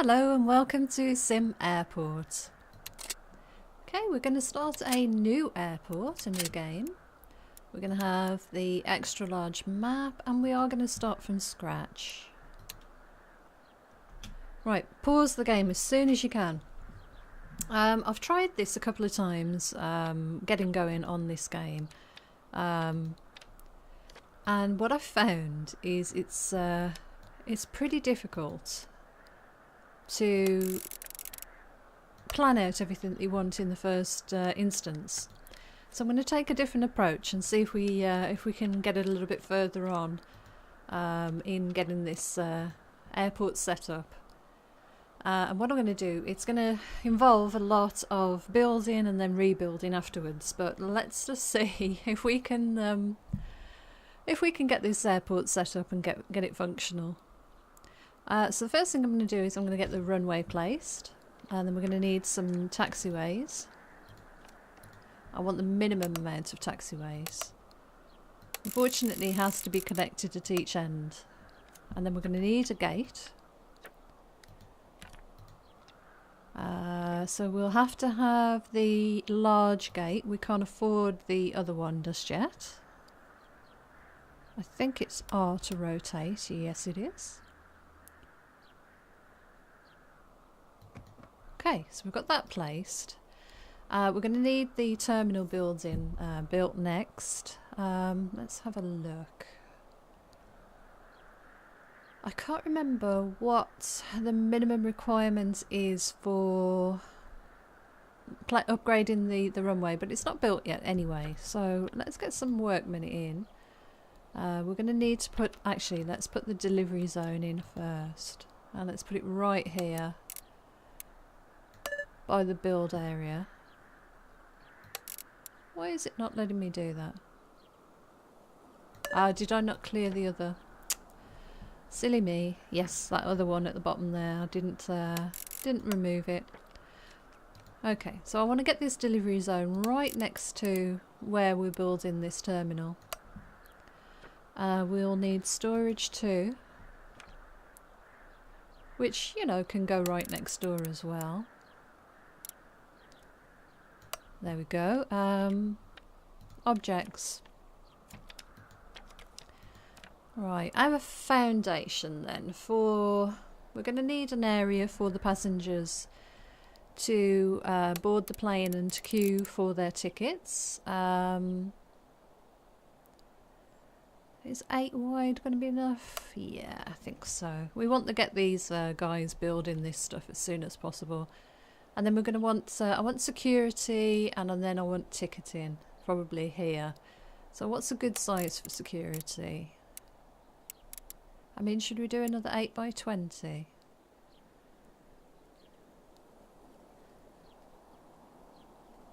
Hello and welcome to SimAirport. Okay, we're going to start a new airport, a new game. We're going to have the extra large map and we are going to start from scratch. Right, pause the game as soon as you can. I've tried this a couple of times, getting going on this game. And what I've found is it's pretty difficult to plan out everything that you want in the first instance. So I'm going to take a different approach and see if we can get it a little bit further on in getting this airport set up. And what I'm going to do, it's going to involve a lot of building and then rebuilding afterwards. But let's just see if we can get this airport set up and get it functional. So the first thing I'm going to do is I'm going to get the runway placed, and then we're going to need some taxiways. I want the minimum amount of taxiways. Unfortunately, it has to be connected at each end. And then we're going to need a gate. So we'll have to have the large gate. We can't afford the other one just yet. I think it's R to rotate. Yes, it is. Okay, so we've got that placed. We're going to need the terminal building built next. Let's have a look. I can't remember what the minimum requirement is for upgrading the runway, but it's not built yet anyway. So let's get some workmen in. We're going to need to put, actually, let's put the delivery zone in first. And let's put it right here by the build area. Why is it not letting me do that? Did I not clear the other? Silly me. Yes, that other one at the bottom there. I didn't remove it. Okay, so I want to get this delivery zone right next to where we're building this terminal. We'll need storage too, which, you know, can go right next door as well. There we go. Objects. Right, I have a foundation then for... We're going to need an area for the passengers to board the plane and to queue for their tickets. Is 8 wide going to be enough? Yeah, I think so. We want to get these guys building this stuff as soon as possible. And then we're going to want, I want security, and then I want ticketing, probably here. So what's a good size for security? I mean, should we do another 8 by 20?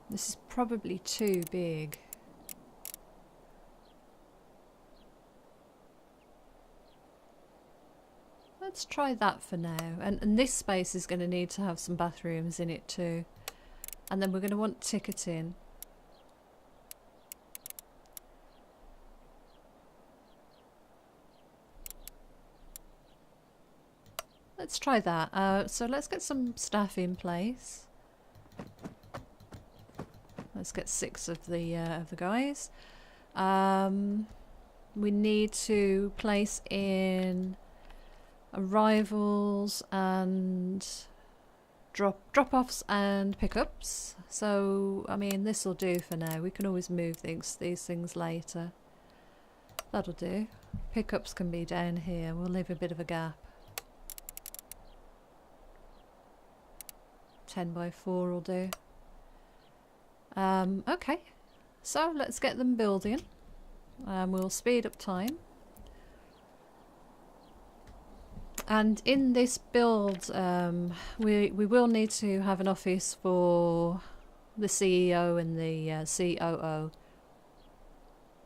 This is probably too big. Let's try that for now. And this space is going to need to have some bathrooms in it too. And then we're going to want ticketing. Let's try that. So let's get some staff in place. Let's get 6 of the guys. We need to place in arrivals and drop-offs and pickups. So, I mean, this will do for now. We can always move these things later. That'll do. Pickups can be down here. We'll leave a bit of a gap. 10 by 4 will do. Okay, so let's get them building. We'll speed up time. And in this build, we will need to have an office for the CEO and the COO.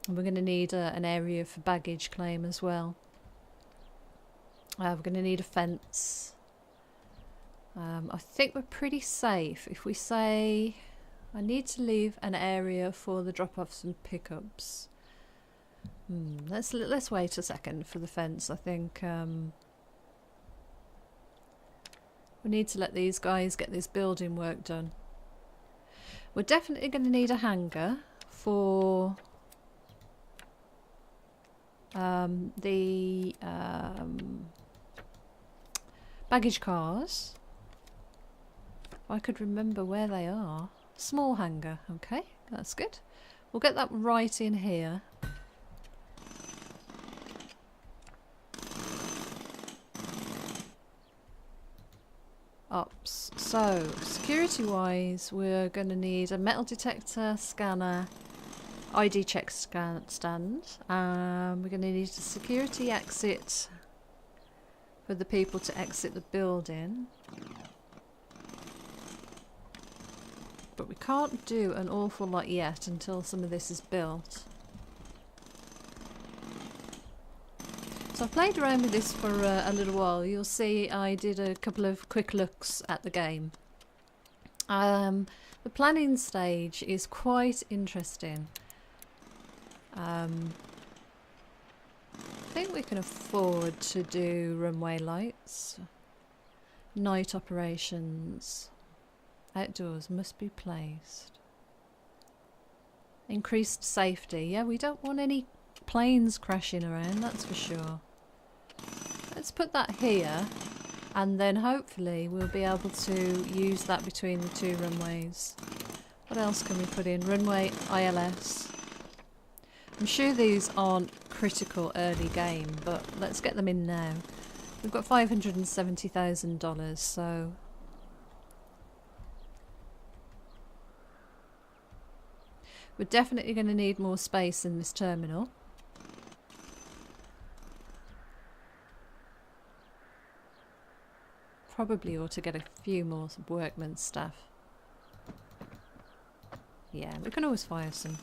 And we're going to need an area for baggage claim as well. We're going to need a fence. I think we're pretty safe if we say I need to leave an area for the drop-offs and pickups. Let's wait a second for the fence. I think We need to let these guys get this building work done. We're definitely going to need a hangar for the baggage cars. If I could remember where they are. Small hangar, okay, that's good. We'll get that right in here. Ops. So, security wise, we're going to need a metal detector, scanner, ID check stand. We're going to need a security exit for the people to exit the building. But we can't do an awful lot yet until some of this is built. So I've played around with this for a little while. You'll see I did a couple of quick looks at the game. The planning stage is quite interesting. I think we can afford to do runway lights, night operations, outdoors must be placed, increased safety. Yeah, we don't want any planes crashing around, that's for sure. Let's put that here, and then hopefully we'll be able to use that between the two runways. What else can we put in? Runway ILS. I'm sure these aren't critical early game, but let's get them in now. We've got $570,000, so we're definitely going to need more space in this terminal. Probably ought to get a few more workmen staff. Yeah, we can always fire some.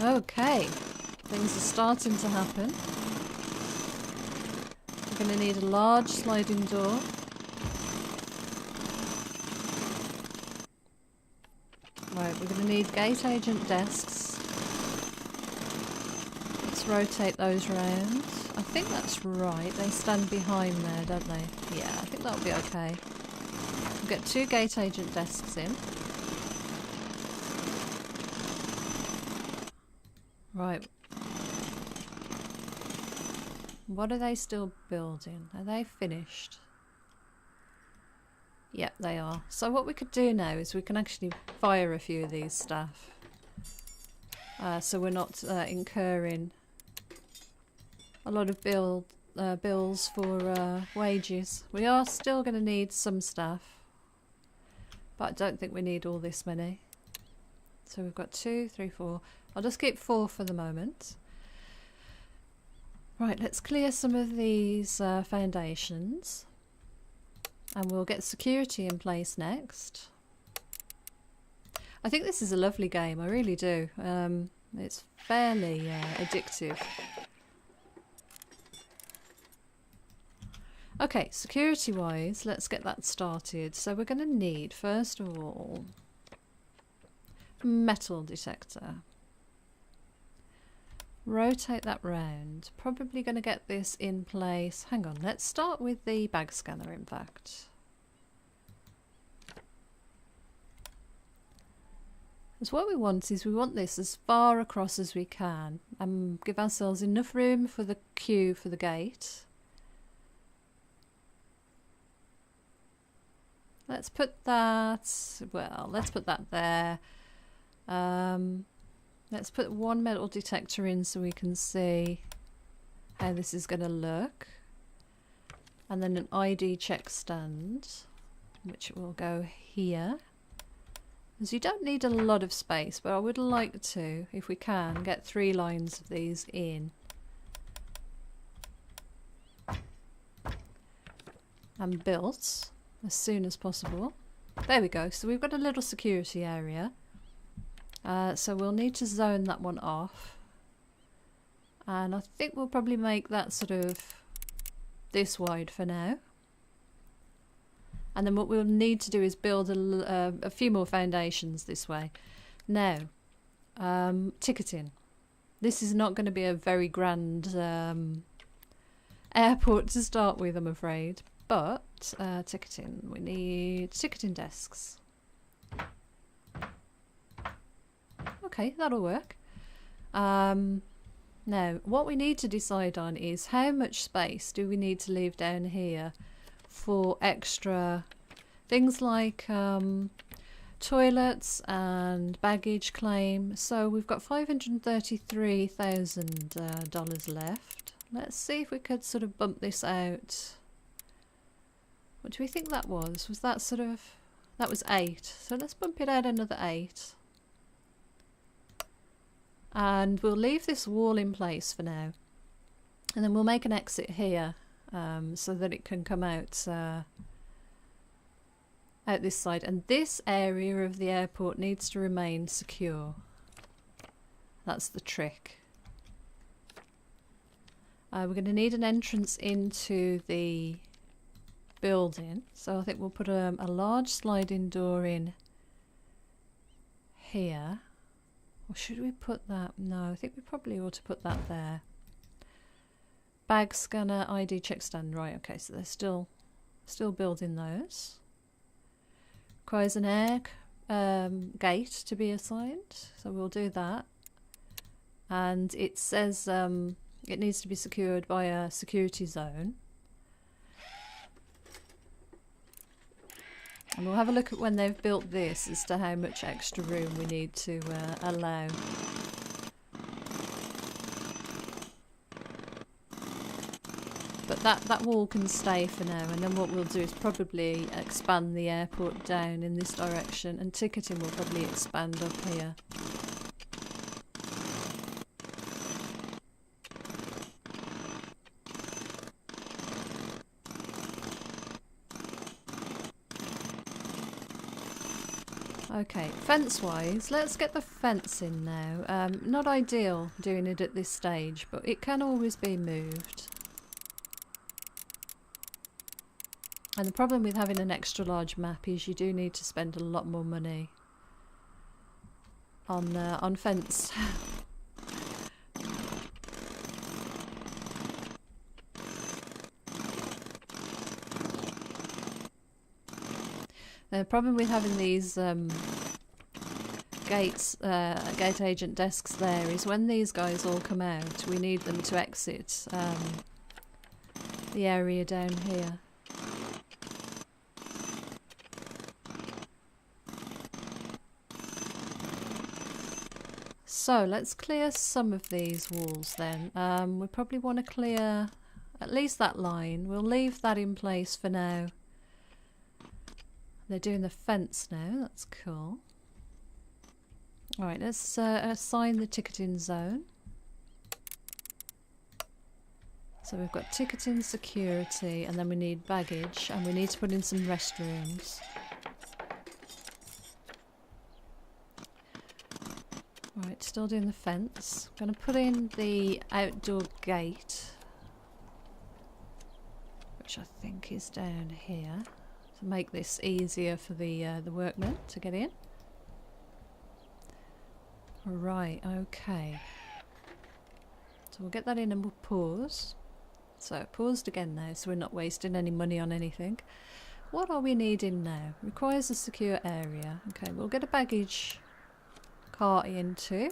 Okay, things are starting to happen. We're going to need a large sliding door. Right, we're going to need gate agent desks. Let's rotate those round. I think that's right. They stand behind there, don't they? Yeah, I think that'll be okay. We'll get 2 gate agent desks in. Right. What are they still building? Are they finished? Yep, they are. So what we could do now is we can actually fire a few of these staff. So we're not incurring a lot of bills for wages. We are still going to need some staff, but I don't think we need all this many. So we've got 2, 3, 4. I'll just keep 4 for the moment. Right, let's clear some of these foundations, and we'll get security in place next. I think this is a lovely game, I really do. It's fairly addictive. Okay, security wise, let's get that started. So we're going to need, first of all, a metal detector. Rotate that round. Probably going to get this in place. Hang on, let's start with the bag scanner, in fact. Because what we want is we want this as far across as we can and give ourselves enough room for the queue for the gate. Let's put that, well, let's put that there. Let's put 1 metal detector in so we can see how this is going to look. And then an ID check stand, which will go here. Because you don't need a lot of space, but I would like to, if we can, get 3 lines of these in. And built as soon as possible. There we go. So we've got a little security area. So we'll need to zone that one off. And I think we'll probably make that sort of this wide for now. And then what we'll need to do is build a few more foundations this way. Now, ticketing. This is not going to be a very grand airport to start with, I'm afraid. But ticketing, we need ticketing desks. Okay, that'll work. Now, what we need to decide on is how much space do we need to leave down here for extra things like toilets and baggage claim. So we've got $533,000 left. Let's see if we could sort of bump this out. What do we think that was? Was that sort of... that was 8. So let's bump it out another 8. And we'll leave this wall in place for now. And then we'll make an exit here so that it can come out out this side. And this area of the airport needs to remain secure. That's the trick. We're going to need an entrance into the building. So I think we'll put a large sliding door in here. Or should we put that? No, I think we probably ought to put that there. Bag scanner, ID check stand. Right, okay, so they're still building those. Requires an air gate to be assigned, so we'll do that. And it says it needs to be secured by a security zone. And we'll have a look at when they've built this as to how much extra room we need to allow. But that wall can stay for now, and then what we'll do is probably expand the airport down in this direction, and ticketing will probably expand up here. Okay, fence-wise, let's get the fence in now. Not ideal doing it at this stage, but it can always be moved. And the problem with having an extra large map is you do need to spend a lot more money on fence. The problem with having these gate agent desks there is when these guys all come out, we need them to exit the area down here. So let's clear some of these walls then. We probably want to clear at least that line. We'll leave that in place for now. They're doing the fence now, that's cool. Alright, let's assign the ticketing zone. So we've got ticketing, security, and then we need baggage, and we need to put in some restrooms. Right, still doing the fence. I'm going to put in the outdoor gate, which I think is down here, to make this easier for the workmen to get in. Right, okay. So we'll get that in and we'll pause. So paused again now, so we're not wasting any money on anything. What are we needing now? Requires a secure area. Okay, we'll get a baggage cart into.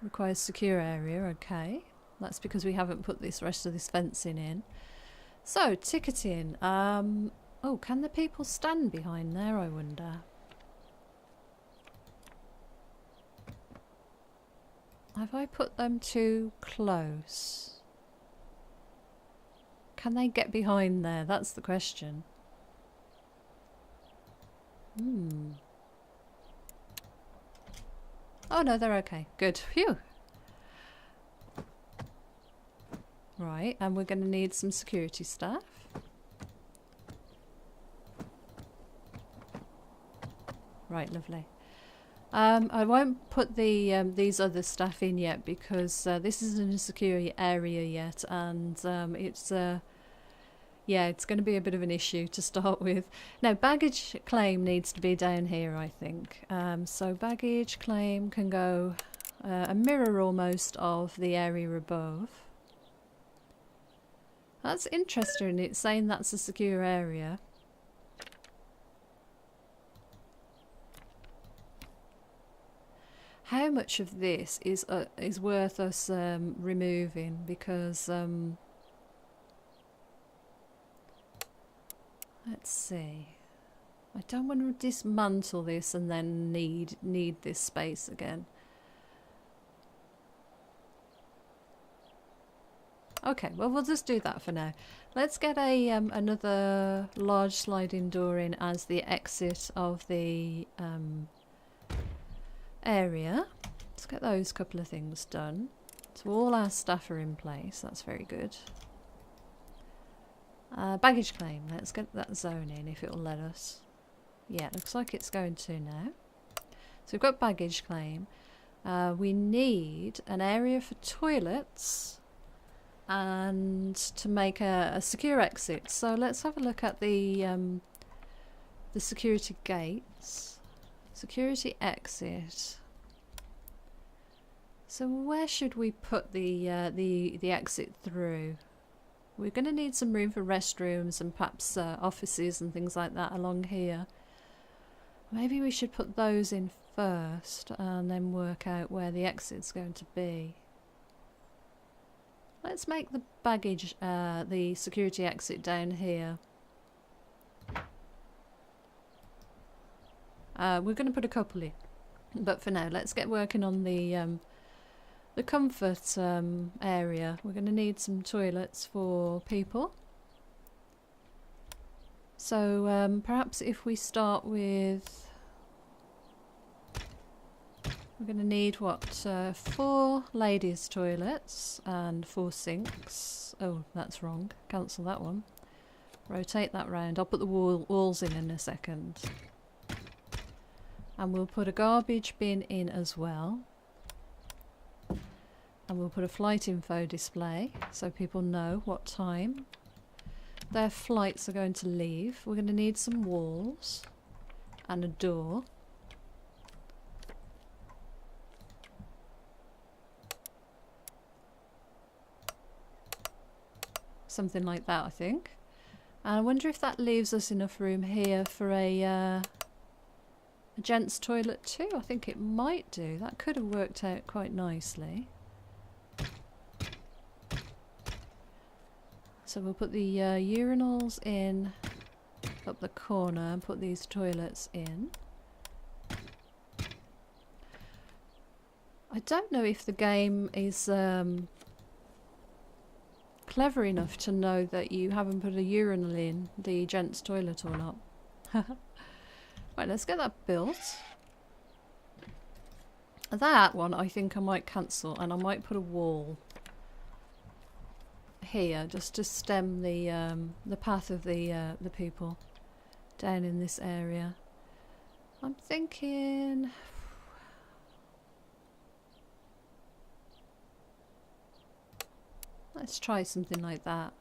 Requires secure area, okay. That's because we haven't put this rest of this fencing in. So, ticketing. Oh, can the people stand behind there, I wonder? Have I put them too close? Can they get behind there? That's the question. Oh no, they're okay. Good. Phew. Right, and we're going to need some security staff. Right, lovely. I won't put the these other staff in yet because this isn't a secure area yet, and it's yeah, it's going to be a bit of an issue to start with. Now, baggage claim needs to be down here, I think. So baggage claim can go a mirror almost of the area above. That's interesting, it's saying that's a secure area. How much of this is worth us removing? Because let's see. I don't want to dismantle this and then need this space again. Okay, well we'll just do that for now. Let's get a another large sliding door in as the exit of the area. Let's get those couple of things done. So all our staff are in place, that's very good. Baggage claim, let's get that zone in if it will let us. Yeah, it looks like it's going to now. So we've got baggage claim. We need an area for toilets and to make a secure exit. So let's have a look at the security gates. Security exit. So where should we put the exit through? We're going to need some room for restrooms and perhaps offices and things like that along here. Maybe we should put those in first and then work out where the exit's going to be. Let's make the baggage, the security exit down here. We're going to put a couple in, but for now let's get working on the comfort area. We're going to need some toilets for people. So perhaps if we start with, we're going to need what, 4 ladies' toilets and 4 sinks. Oh, that's wrong. Cancel that one. Rotate that round. I'll put the walls in a second. And we'll put a garbage bin in as well. And we'll put a flight info display so people know what time their flights are going to leave. We're going to need some walls and a door. Something like that, I think. And I wonder if that leaves us enough room here for a gents' toilet too. I think it might do. That could have worked out quite nicely. So we'll put the urinals in up the corner and put these toilets in. I don't know if the game is clever enough to know that you haven't put a urinal in the gents' toilet or not. Right, let's get that built. That one I think I might cancel, and I might put a wall here just to stem the path of the people down in this area. I'm thinking let's try something like that.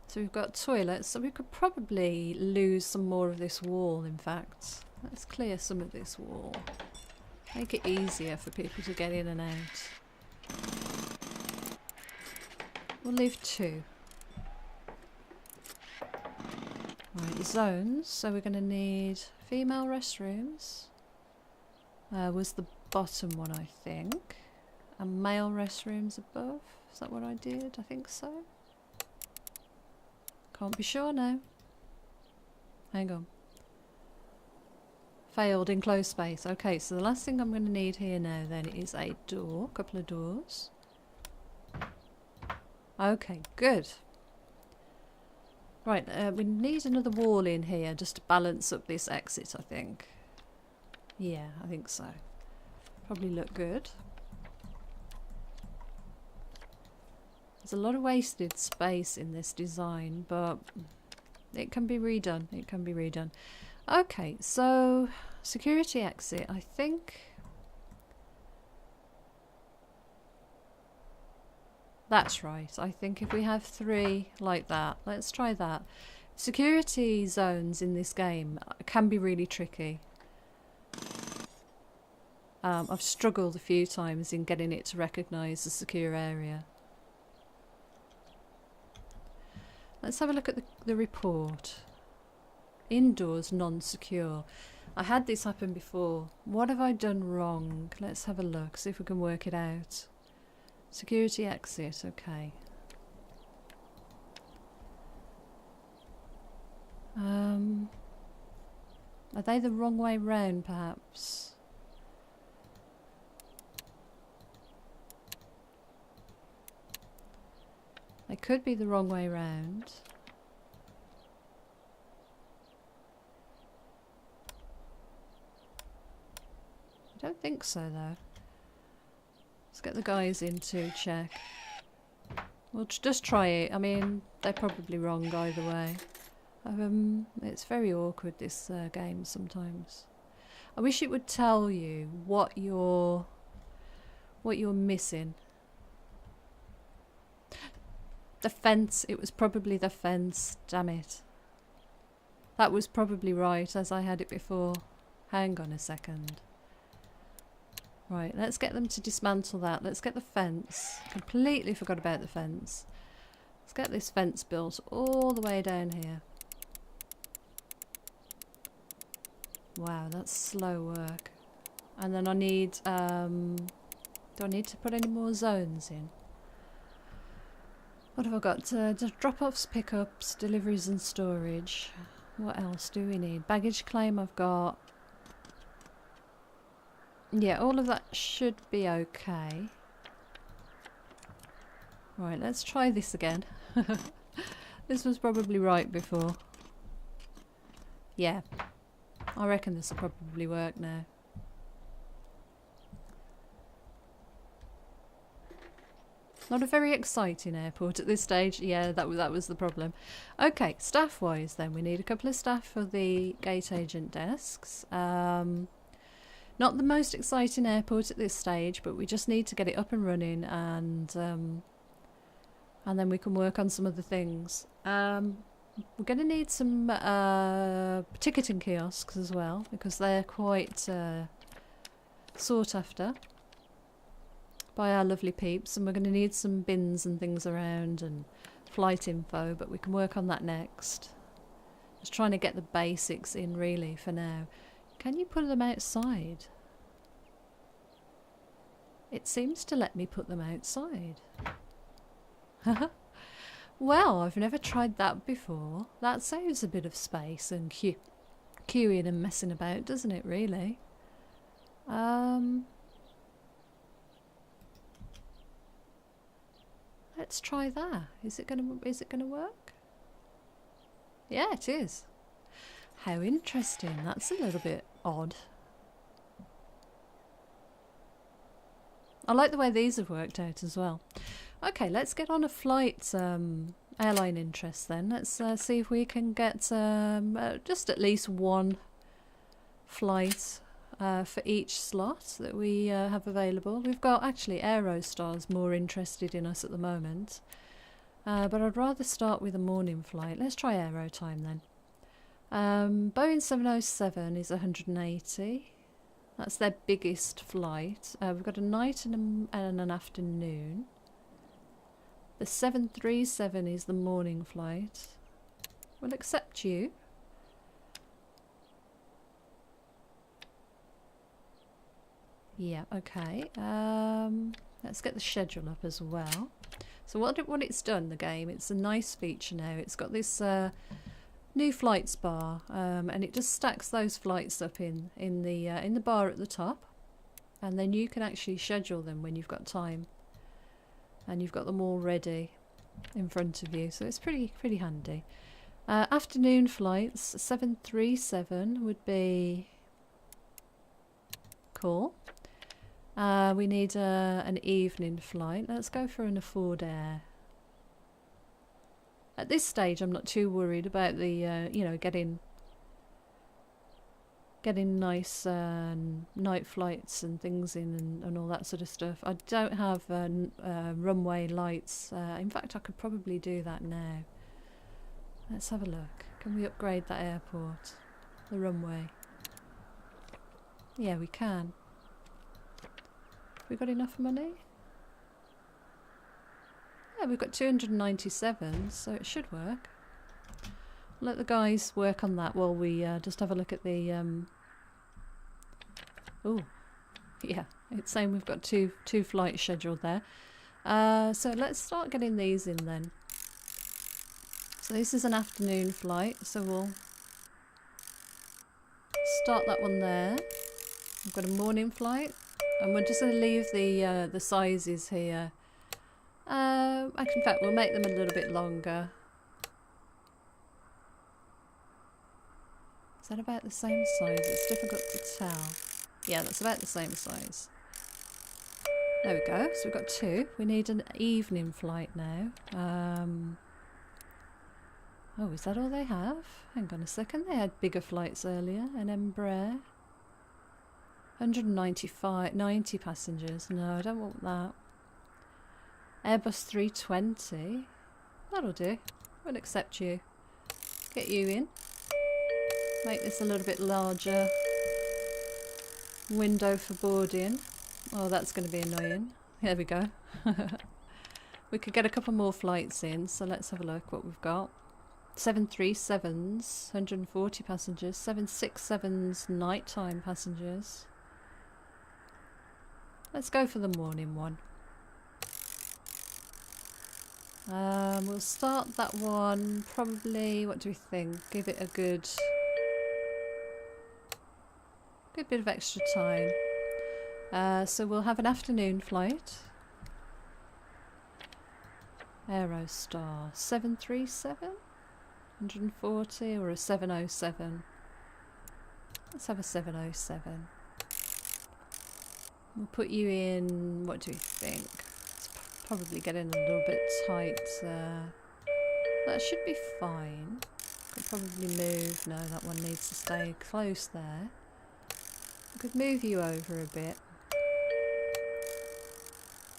So we've got toilets, so we could probably lose some more of this wall, in fact. Let's clear some of this wall. Make it easier for people to get in and out. We'll leave 2. Right, zones. So we're going to need female restrooms. Was the bottom one, I think. And male restrooms above. Is that what I did? I think so. Can't be sure now. Hang on. Failed enclosed space. Okay, so the last thing I'm going to need here now then is a door. A couple of doors. Okay, good. Right, we need another wall in here just to balance up this exit, I think. Yeah, I think so. Probably look good. There's a lot of wasted space in this design, but it can be redone. It can be redone. Okay, so security exit, I think. That's right. I think if we have 3 like that, let's try that. Security zones in this game can be really tricky. I've struggled a few times in getting it to recognise a secure area. Let's have a look at the report. Indoors non-secure. I had this happen before. What have I done wrong? Let's have a look, see if we can work it out. Security exit, okay. Are they the wrong way round, perhaps? They could be the wrong way round. I don't think so, though. Let's get the guys in to check. We'll just try it. I mean, they're probably wrong either way. It's very awkward, this game, sometimes. I wish it would tell you what you're missing. The fence. It was probably the fence. Damn it. That was probably right, as I had it before. Hang on a second. Right, let's get them to dismantle that. Let's get the fence. Completely forgot about the fence. Let's get this fence built all the way down here. Wow, that's slow work. And then I need, do I need to put any more zones in? What have I got? Drop-offs, pickups, deliveries and storage. What else do we need? Baggage claim I've got. Yeah, all of that should be okay. Right, let's try this again. This was probably right before. Yeah. I reckon this will probably work now. Not a very exciting airport at this stage. Yeah, that was the problem. Okay, staff-wise then, we need a couple of staff for the gate agent desks. Not the most exciting airport at this stage, but we just need to get it up and running, and then we can work on some other things. We're going to need some ticketing kiosks as well, because they're quite sought after by our lovely peeps, and we're going to need some bins and things around and flight info, but we can work on that next. Just trying to get the basics in really for now. Can you put them outside? It seems to let me put them outside. Well, I've never tried that before. That saves a bit of space and queuing and messing about, doesn't it, really? Let's try that. Is it gonna work? Yeah, it is. How interesting. That's a little bit odd. I like the way these have worked out as well. Okay, let's get on a flight airline interest then. Let's see if we can get just at least one flight for each slot that we have available. We've got actually Aerostar's more interested in us at the moment, but I'd rather start with a morning flight. Let's try Aero time then. Boeing 707 is 180. That's their biggest flight. We've got a night and an afternoon. The 737 is the morning flight. We'll accept you. Yeah, okay. Let's get the schedule up as well. So what it's done, the game, it's a nice feature now. It's got this new flights bar, and it just stacks those flights up in the bar at the top, and then you can actually schedule them when you've got time, and you've got them all ready in front of you. So it's pretty handy. Afternoon flights, 737 would be cool. We need an evening flight. Let's go for an Afford Air. At this stage, I'm not too worried about the, you know, getting nice night flights and things in and all that sort of stuff. I don't have runway lights. In fact, I could probably do that now. Let's have a look. Can we upgrade that airport? The runway. Yeah, we can. we got enough money? Yeah, we've got 297, so it should work. Let the guys work on that while we just have a look at the... Oh, yeah, it's saying we've got two flights scheduled there. So let's start getting these in then. So this is an afternoon flight, so we'll start that one there. We've got a morning flight, and we're just going to leave the sizes here. In fact, we'll make them a little bit longer. Is that about the same size? It's difficult to tell. Yeah, that's about the same size. There we go. So we've got 2. We need an evening flight now. Oh, is that all they have? Hang on a second. They had bigger flights earlier. An Embraer. 90 passengers. No, I don't want that. Airbus 320. That'll do. We'll accept you. Get you in. Make this a little bit larger. Window for boarding. Oh, that's going to be annoying. There we go. We could get a couple more flights in, so let's have a look what we've got. 737s, 140 passengers. 767s, nighttime passengers. Let's go for the morning one. We'll start that one probably, what do we think? Give it a good bit of extra time. So we'll have an afternoon flight. Aerostar 737, 140 or a 707. Let's have a 707. We'll put you in, what do we think? It's probably getting a little bit tight. That should be fine. Could probably move. No, that one needs to stay close there. I could move you over a bit.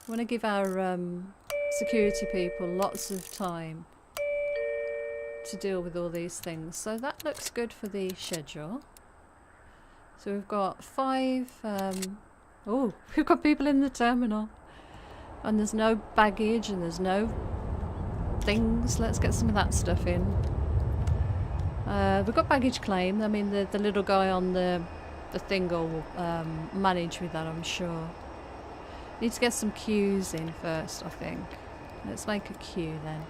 I want to give our security people lots of time to deal with all these things. So that looks good for the schedule. So we've got 5... oh, we've got people in the terminal. And there's no baggage and there's no things. Let's get some of that stuff in. We've got baggage claim. I mean, the little guy on the thing will manage with that, I'm sure. Need to get some queues in first, I think. Let's make a queue then.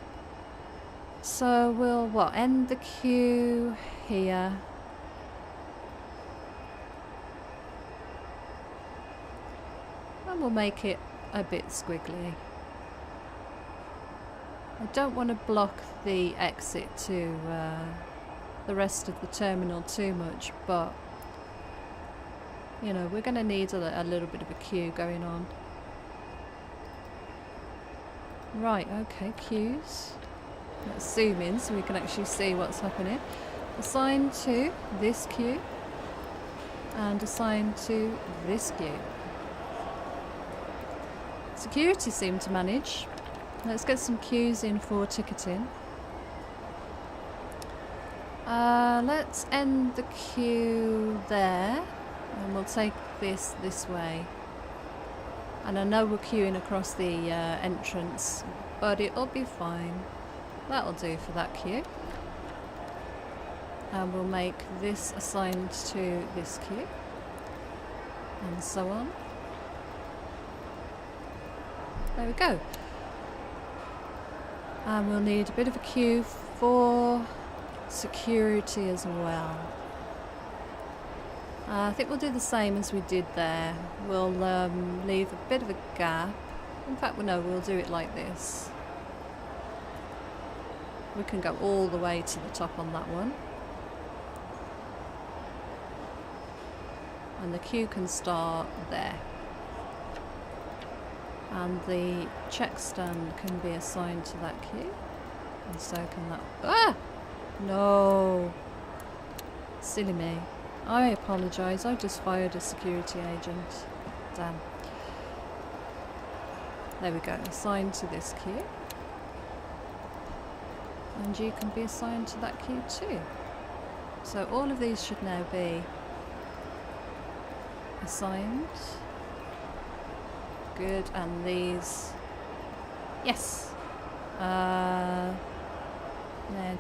So we'll end the queue here. And we'll make it a bit squiggly. I don't want to block the exit to the rest of the terminal too much, but you know, we're going to need a little bit of a queue going on. Right, okay, queues. Let's zoom in so we can actually see what's happening. Assign to this queue and assign to this queue. Security seem to manage. Let's get some queues in for ticketing. Let's end the queue there and we'll take this way. And I know we're queuing across the entrance, but it'll be fine. That'll do for that queue. And we'll make this assigned to this queue. And so on. There we go. And we'll need a bit of a queue for security as well. I think we'll do the same as we did there. We'll leave a bit of a gap. In fact, no, we'll do it like this. We can go all the way to the top on that one. And the queue can start there. And the check stand can be assigned to that queue. And so can that... Ah! No! Silly me. I apologise, I just fired a security agent. Damn. There we go, assigned to this queue. And you can be assigned to that queue too. So all of these should now be assigned. good. And these, yes. Now,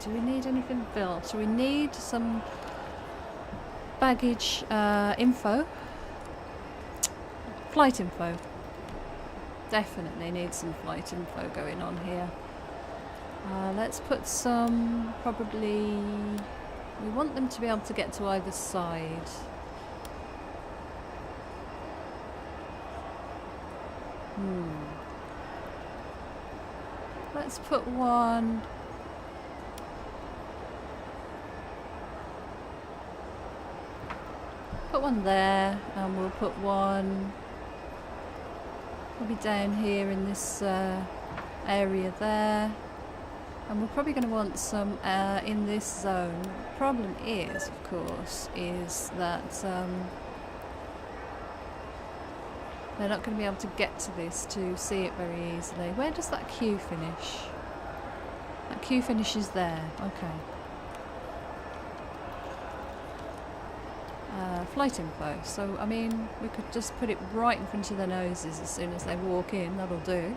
do we need anything built? So we need some baggage info, flight info. Definitely need some flight info going on here. Let's put some, probably, we want them to be able to get to either side. Let's put one. Put one there, and we'll put one probably down here in this area there. And we're probably going to want some in this zone. The problem is, of course, is that they're not going to be able to get to this to see it very easily. Where does that queue finish? That queue finishes there. Okay. Flight info. So, I mean, we could just put it right in front of their noses as soon as they walk in. That'll do.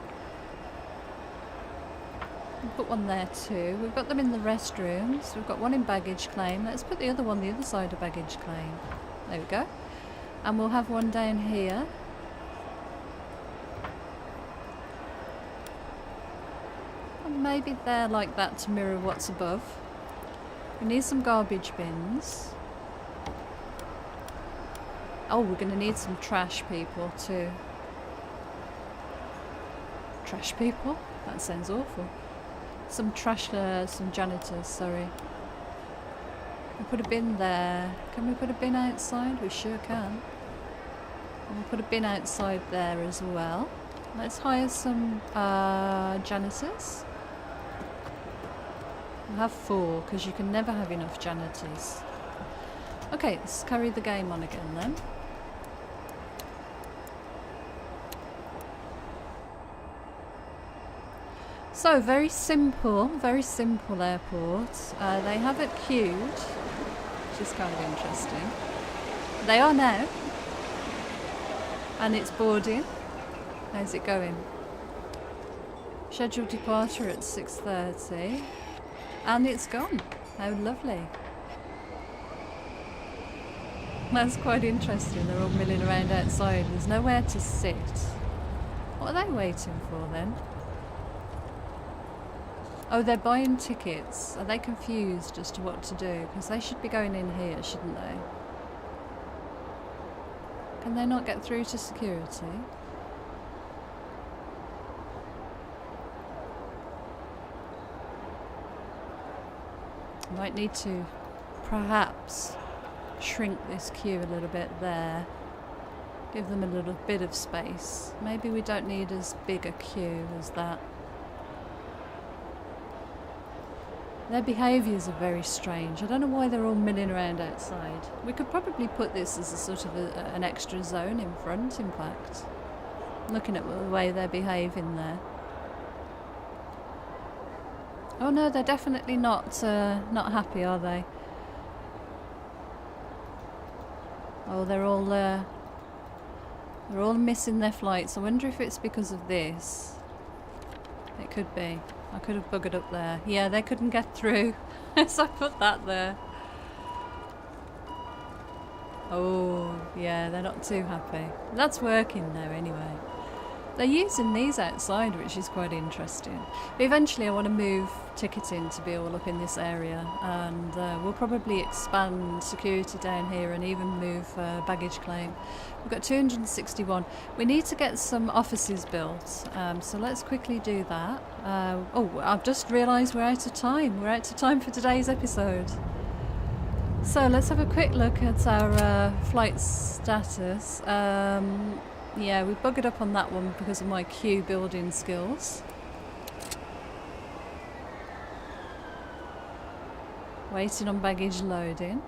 We'll put one there too. We've got them in the restrooms. We've got one in baggage claim. Let's put the other one the other side of baggage claim. There we go. And we'll have one down here. And maybe they're like that to mirror what's above. We need some garbage bins. Oh, we're going to need some trash people too. Trash people? That sounds awful. Some trash, some janitors, sorry. We'll put a bin there. Can we put a bin outside? We sure can. And we'll put a bin outside there as well. Let's hire some janitors. We'll have 4, because you can never have enough janitors. Okay, let's carry the game on again then. So, very simple airport. They have it queued, which is kind of interesting. They are now. And it's boarding. How's it going? Scheduled departure at 6:30. And it's gone. How lovely. That's quite interesting. They're all milling around outside. There's nowhere to sit. What are they waiting for then? Oh, they're buying tickets. Are they confused as to what to do? Because they should be going in here, shouldn't they? Can they not get through to security? Might need to perhaps shrink this queue a little bit there. Give them a little bit of space. Maybe we don't need as big a queue as that. Their behaviours are very strange. I don't know why they're all milling around outside. We could probably put this as a sort of an extra zone in front, in fact. Looking at the way they're behaving there. Oh no, they're definitely not happy, are they? Oh, they're all missing their flights. I wonder if it's because of this. It could be. I could have buggered up there. Yeah, they couldn't get through, so I put that there. Oh, yeah, they're not too happy. That's working now anyway. They're using these outside, which is quite interesting. But eventually I want to move ticketing to be all up in this area, and we'll probably expand security down here and even move baggage claim. We've got 261. We need to get some offices built, so let's quickly do that. Oh, I've just realised we're out of time. We're out of time for today's episode. So let's have a quick look at our flight status. Yeah, we buggered up on that one because of my queue building skills. Waiting on baggage loading.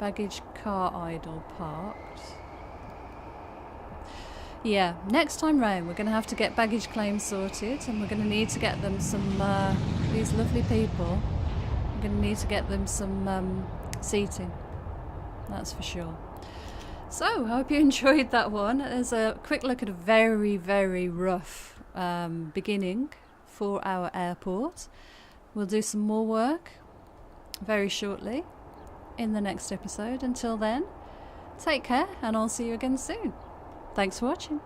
Baggage car idle parked. Yeah, next time round we're going to have to get baggage claims sorted, and we're going to need to get them some, these lovely people, we're going to need to get them some seating, that's for sure. So, I hope you enjoyed that one. There's a quick look at a very, very rough beginning for our airport. We'll do some more work very shortly in the next episode. Until then, take care and I'll see you again soon. Thanks for watching.